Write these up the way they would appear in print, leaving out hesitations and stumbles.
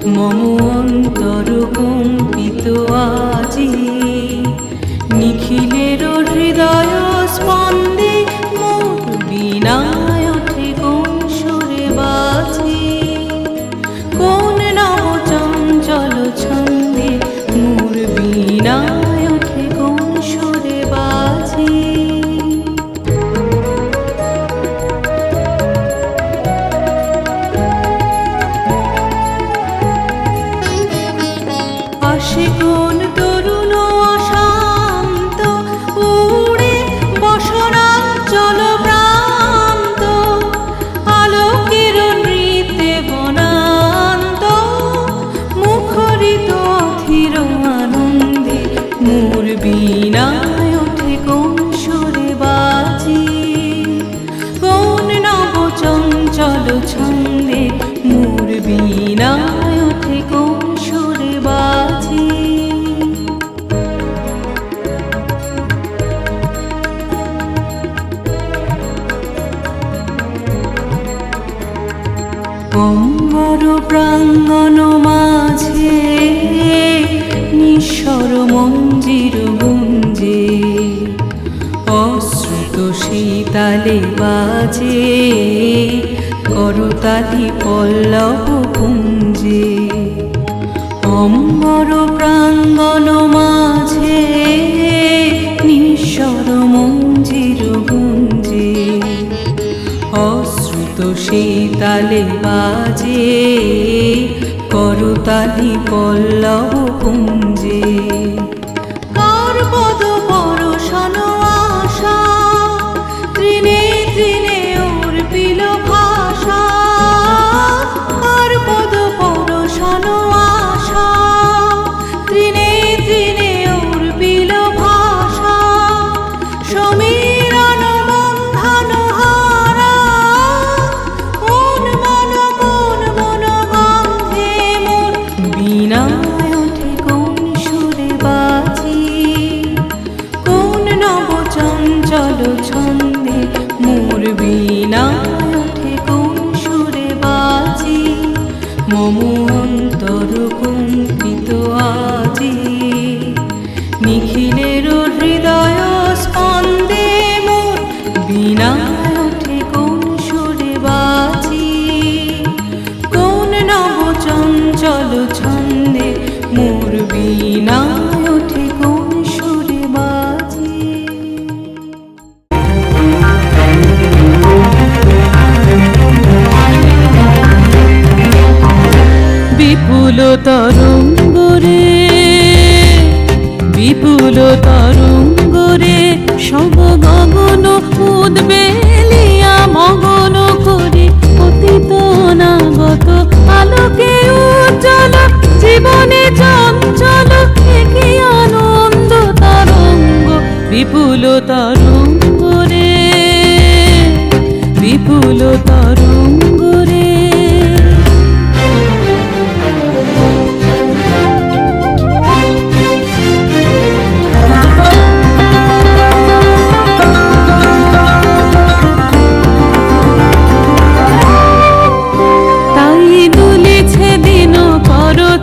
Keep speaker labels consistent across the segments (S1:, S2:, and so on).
S1: মম অন্তর কম্পিত আজি নিখিলের হৃদয় স্পন্দে মোর বীণায় ওঠে কোন সুরে বাজে কোন নব চঞ্চল ছন্দে মোর বীণায় ওঠে কোন সুরে বাজে আসে কোন তরুণ অশান্ত উড়ে বসনাঞ্চল প্রান্ত আলোকের নৃত্যে বনান্ত মুখরিত অধীর আনন্দে মোর বীণায় ওঠে কোন সুরে বাজে কোন নব চঞ্চল ছন্দে মোর বীণায় ওঠে কোন সুরে বাজে অম্বর প্রাঙ্গণ মাঝে নিঃস্বর মঞ্জির গুঞ্জে অশ্রুত শীতালে বাজে করতালি পল্লব কুঞ্জে অম্বর প্রাঙ্গণ মাঝে নিঃস্বর মঞ্জির গুঞ্জে অশ্রুত শীতালে বাজে করতালি পল্লব কুঞ্জে কার পদ পরশন আশা তৃণে তৃণে অর্পিল ভাষা কার পদ পরশন আশা তৃণে তৃণে অর্পিল ভাষা সমীরণ বন্ধন হারা কোন মন গন্ধে মোর বীণায় ওঠে কোন সুরে বাজে কোন নব চঞ্চল ছন্দে মোর বীণায় ওঠে কোন সুরে বাজে মম অন্তর কম্পিত আজি নিখিলের হৃদয় স্পন্দে মোর বীণায় ওঠে কোন সুরে বাজে কোন নব চঞ্চল ছন্দে মোর বীণায় ওঠে কোন সুরে বাজে বিপুল তরঙ্গরে বিপুল তরঙ্গরে সব গগন উদ্বেলিয়া মগন করে অতীত অনাগত আলোকে উজ্জ্বল জীবনে চঞ্চল একই আনন্দ তরঙ্গ বিপুল তরঙ্গরে বিপুল তরঙ্গরে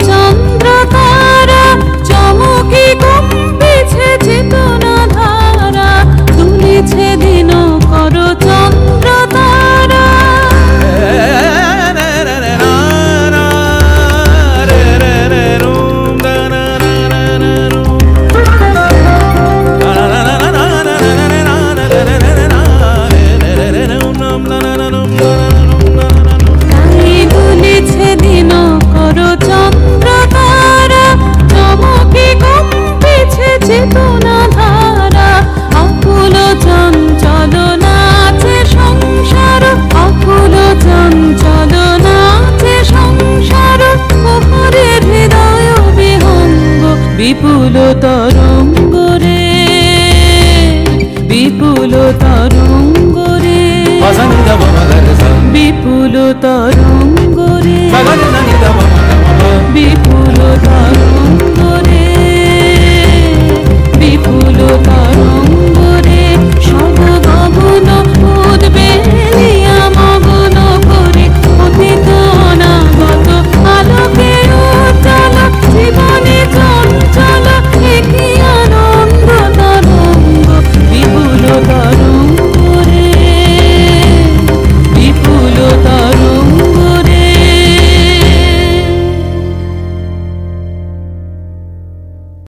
S1: চন্দ্র তারা চমকি কম্পিছে চেতনা ধারা দুলিছে দিন কর চন্দ্র তারা দুলিছে দিন কর চন্দ্র তারা চমকি কম্পিছে চেতনা ধারা আকুল চঞ্চল নাচে সংসার আকুল চঞ্চল নাচে সংসার ওহরে হৃদয় বিহঙ্গ বিপুল তরঙ্গরে বিপুল তরঙ্গরে বিপুল তরঙ্গরে বিপুল